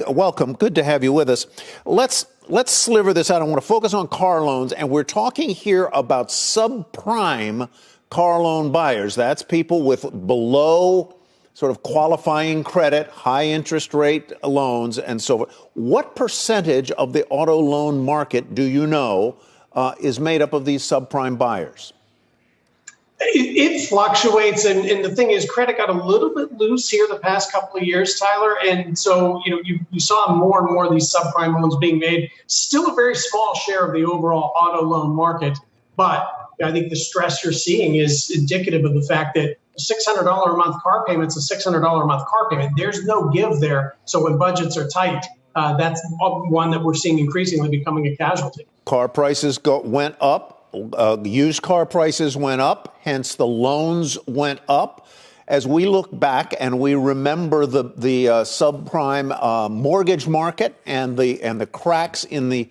Welcome. Good to have you with us. Let's sliver this out. I want to focus on car loans, and we're talking here about subprime car loan buyers. That's people with below sort of qualifying credit, high interest rate loans, and so forth. What percentage of the auto loan market do you know is made up of these subprime buyers? It fluctuates, and the thing is, credit got a little bit loose here the past couple of years, Tyler, and so you saw more and more of these subprime loans being made. Still a very small share of the overall auto loan market, but I think the stress you're seeing is indicative of the fact that a $600 a month car payment's a $600 a month car payment. There's no give there, so when budgets are tight, that's one that we're seeing increasingly becoming a casualty. Car prices went up. Used car prices went up, hence the loans went up. As we look back and we remember the subprime mortgage market and the cracks in the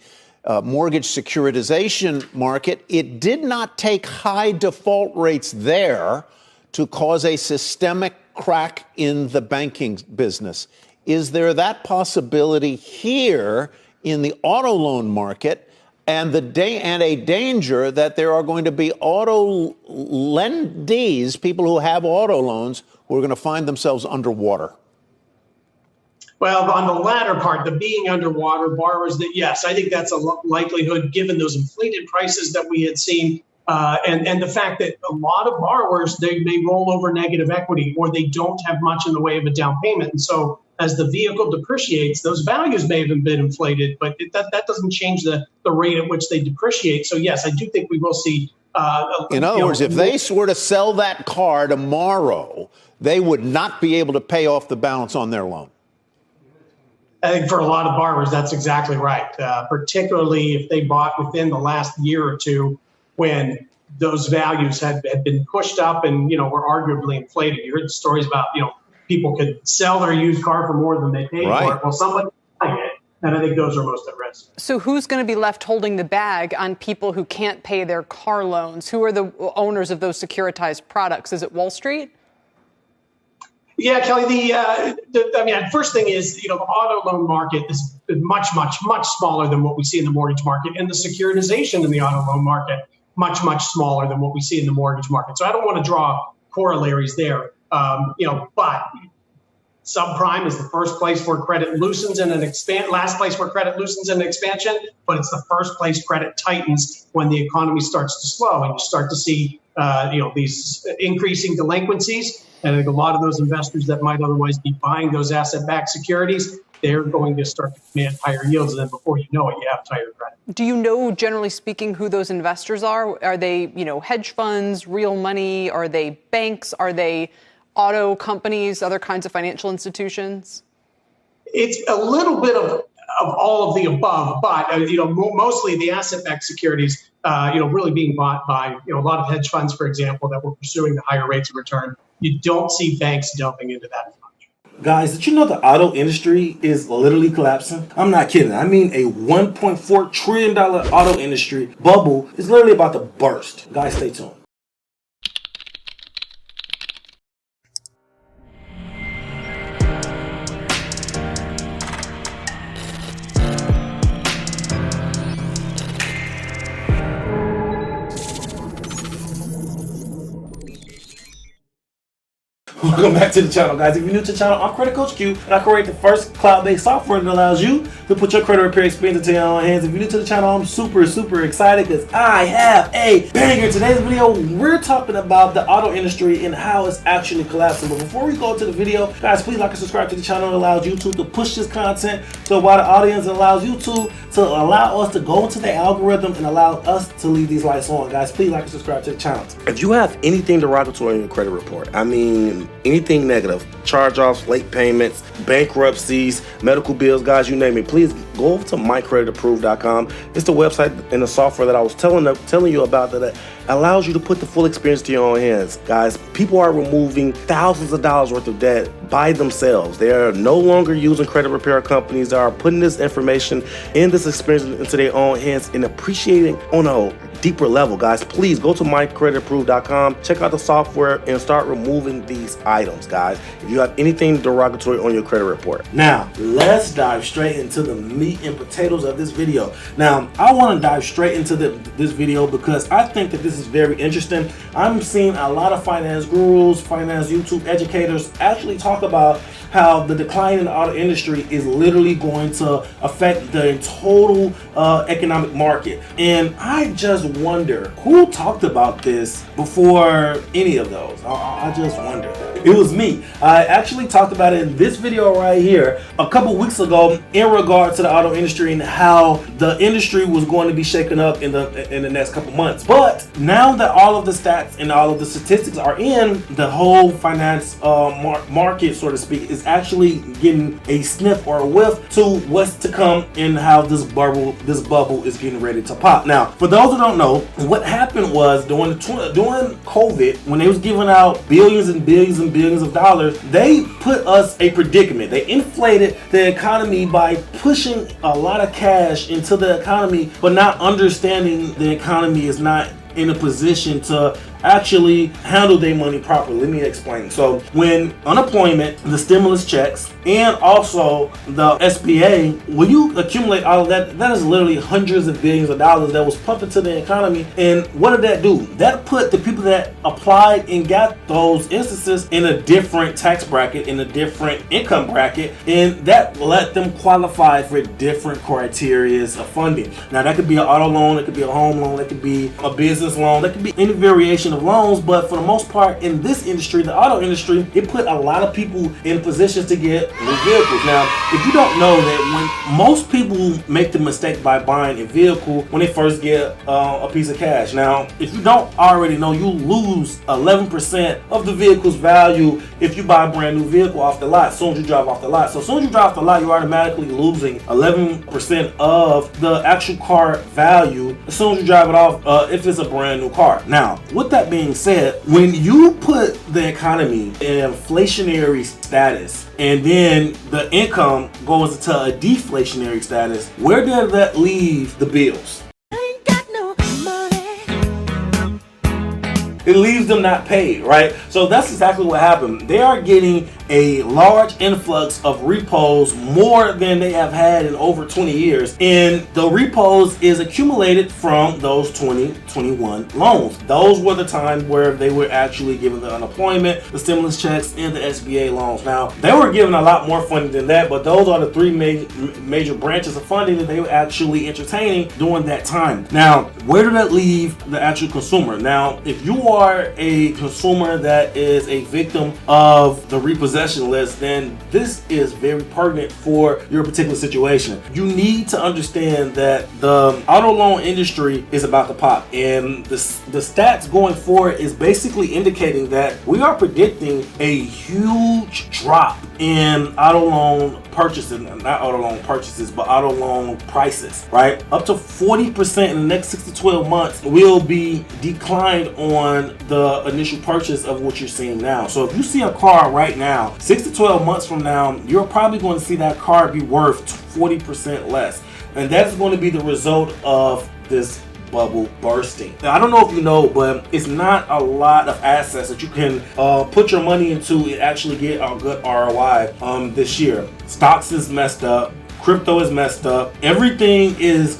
mortgage securitization market, it did not take high default rates there to cause a systemic crack in the banking business. Is there that possibility here in the auto loan market? And a danger that there are going to be auto lendees, people who have auto loans, who are going to find themselves underwater? Well, on the latter part, the being underwater, borrowers, that yes, I think that's a likelihood given those inflated prices that we had seen, and the fact that a lot of borrowers, they may roll over negative equity or they don't have much in the way of a down payment. And so as the vehicle depreciates, those values may have been inflated, but that doesn't change the rate at which they depreciate. So, yes, I do think we will see. In other words, if they were to sell that car tomorrow, they would not be able to pay off the balance on their loan. I think for a lot of borrowers, that's exactly right, particularly if they bought within the last year or two when those values had been pushed up and, were arguably inflated. You heard the stories about, people could sell their used car for more than they paid for it. Well, somebody buying it, and I think those are most at risk. So who's going to be left holding the bag on people who can't pay their car loans? Who are the owners of those securitized products? Is it Wall Street? Yeah, Kelly, the first thing is, the auto loan market is much, much, much smaller than what we see in the mortgage market, and the securitization in the auto loan market, much, much smaller than what we see in the mortgage market. So I don't want to draw corollaries there. But subprime is the first place where credit loosens and last place where credit loosens and expansion, but it's the first place credit tightens when the economy starts to slow and you start to see, these increasing delinquencies. And I think a lot of those investors that might otherwise be buying those asset-backed securities, they're going to start to command higher yields. And then before you know it, you have tighter credit. Do you know, generally speaking, who those investors are? Are they, hedge funds, real money? Are they banks? Are they auto companies, other kinds of financial institutions? It's a little bit of all of the above, but mostly the asset-backed securities, really being bought by a lot of hedge funds, for example, that were pursuing the higher rates of return. You don't see banks dumping into that much. Guys, did you know the auto industry is literally collapsing? I'm not kidding. I mean, a $1.4 trillion auto industry bubble is literally about to burst. Guys, stay tuned. Welcome back to the channel, guys. If you're new to the channel, I'm Credit Coach Q, and I create the first cloud-based software that allows you to put your credit repair experience into your own hands. If you're new to the channel, I'm super excited because I have a banger. Today's video, we're talking about the auto industry and how it's actually collapsing. But before we go to the video, guys, please like and subscribe to the channel. It allows YouTube to push this content to a wider audience. It allows YouTube to allow us to go into the algorithm and allow us to leave these lights on. Guys, please like and subscribe to the channel. If you have anything derogatory in your credit report, I mean, anything negative, charge-offs, late payments, bankruptcies, medical bills, guys, you name it, please go over to mycreditapproved.com. It's the website and the software that I was telling you about that allows you to put the full experience to your own hands. Guys, people are removing thousands of dollars worth of debt by themselves. They are no longer using credit repair companies. They are putting this information and this experience into their own hands and appreciating on a deeper level, guys, please go to mycreditapproved.com, check out the software, and start removing these items, guys, if you have anything derogatory on your credit report. Now, let's dive straight into the meat and potatoes of this video. Now, I want to dive straight into this video because I think that this is very interesting. I'm seeing a lot of finance gurus, finance YouTube educators actually talk about how the decline in the auto industry is literally going to affect the total economic market. And I just wonder who talked about this before any of those. I just wonder. It was me. I actually talked about it in this video right here a couple weeks ago in regard to the auto industry and how the industry was going to be shaken up in the next couple months. But now that all of the stats and all of the statistics are in, the whole finance market, so to speak, is actually getting a sniff or a whiff to what's to come and how this bubble is getting ready to pop. Now, for those who don't know, what happened was during COVID, when they was giving out billions and billions and billions of dollars, they put us a predicament. They inflated the economy by pushing a lot of cash into the economy, but not understanding the economy is not in a position to actually handle their money properly. Let me explain. So when unemployment, the stimulus checks, and also the SBA, when you accumulate all of that, that is literally hundreds of billions of dollars that was pumped into the economy. And what did that do? That put the people that applied and got those instances in a different tax bracket, in a different income bracket, and that let them qualify for different criteria of funding. Now that could be an auto loan, it could be a home loan, it could be a business loan, that could be any variation of loans, but for the most part in this industry, the auto industry, it put a lot of people in positions to get new vehicles. Now, if you don't know that when most people make the mistake by buying a vehicle when they first get a piece of cash. Now, if you don't already know, you lose 11% of the vehicle's value if you buy a brand new vehicle off the lot, as soon as you drive off the lot. So as soon as you drive off the lot, you're automatically losing 11% of the actual car value as soon as you drive it off if it's a brand new car. Now, with that being said, when you put the economy in inflationary status and then the income goes into a deflationary status, where does that leave the bills? It leaves them not paid, right? So that's exactly what happened. They are getting a large influx of repos, more than they have had in over 20 years. And the repos is accumulated from those 2021 loans. Those were the times where they were actually given the unemployment, the stimulus checks, and the SBA loans. Now, they were given a lot more funding than that, but those are the three major branches of funding that they were actually entertaining during that time. Now, where did that leave the actual consumer? Now, if you are a consumer that is a victim of the repossession list, then this is very pertinent for your particular situation. You need to understand that the auto loan industry is about to pop, and the stats going forward is basically indicating that we are predicting a huge drop in auto loan purchases, not auto loan purchases, but auto loan prices, right? Up to 40% in the next 6 to 12 months will be declined on the initial purchase of what you're seeing now. So if you see a car right now, 6 to 12 months from now, you're probably going to see that car be worth 40% less. And that's going to be the result of this bubble bursting. Now, I don't know if you know, but it's not a lot of assets that you can put your money into and actually get a good ROI this year. Stocks is messed up. Crypto is messed up. Everything is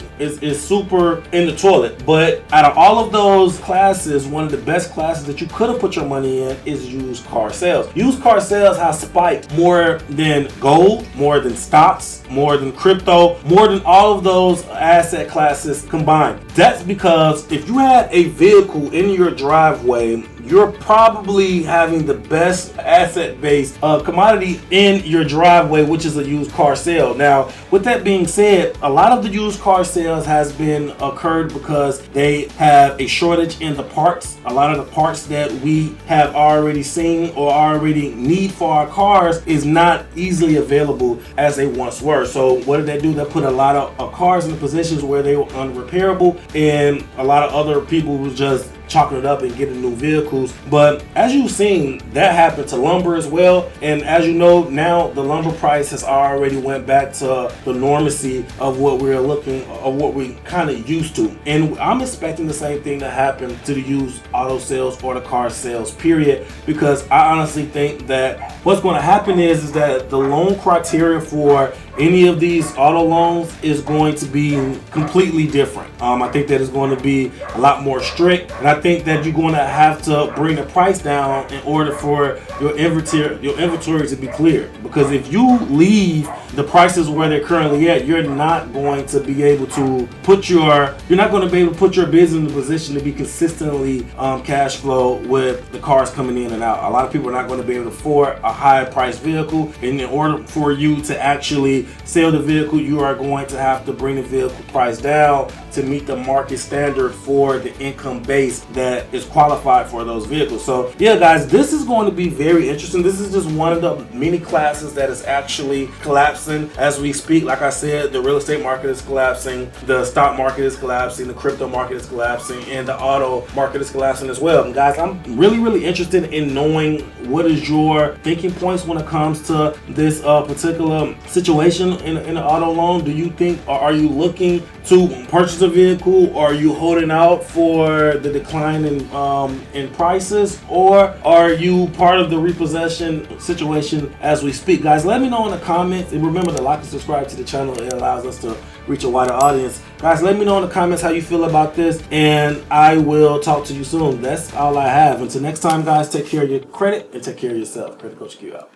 super in the toilet. But out of all of those classes, one of the best classes that you could have put your money in is used car sales. Used car sales has spiked more than gold, more than stocks, more than crypto, more than all of those asset classes combined. That's because if you had a vehicle in your driveway, you're probably having the best asset-based commodity in your driveway, which is a used car sale. Now, with that being said, a lot of the used car sales has been occurred because they have a shortage in the parts. A lot of the parts that we have already seen or already need for our cars is not easily available as they once were. So what did they do? They put a lot of cars in the positions where they were unrepairable, and a lot of other people was just chalking it up and getting new vehicles. But as you've seen, that happened to lumber as well. And as you know, now the lumber price has already went back to the normacy of what we're what we kind of used to. And I'm expecting the same thing to happen to the used auto sales or the car sales, period, because I honestly think that what's going to happen is that the loan criteria for any of these auto loans is going to be completely different. I think that it's going to be a lot more strict, and I think that you're going to have to bring the price down in order for your inventory to be clear. Because if you leave the prices where they're currently at, you're not going to be able to put your business in the position to be consistently cash flow with the cars coming in and out. A lot of people are not going to be able to afford a high priced vehicle, and in order for you to actually sell the vehicle, you are going to have to bring the vehicle price down to meet the market standard for the income base that is qualified for those vehicles. So yeah, guys, this is going to be very interesting. This is just one of the many classes that is actually collapsing as we speak. Like I said, the real estate market is collapsing, the stock market is collapsing, the crypto market is collapsing, and the auto market is collapsing as well. And guys, I'm really interested in knowing what is your thinking points when it comes to this particular situation in the auto loan. Do you think, or are you looking to purchase a vehicle, or are you holding out for the decline in prices, or are you part of the repossession situation as we speak? Guys, let me know in the comments, and remember to like and subscribe to the channel. It allows us to reach a wider audience. Guys, let me know in the comments how you feel about this, and I will talk to you soon. That's all I have. Until next time, guys, take care of your credit and take care of yourself. Credit Coach Q out.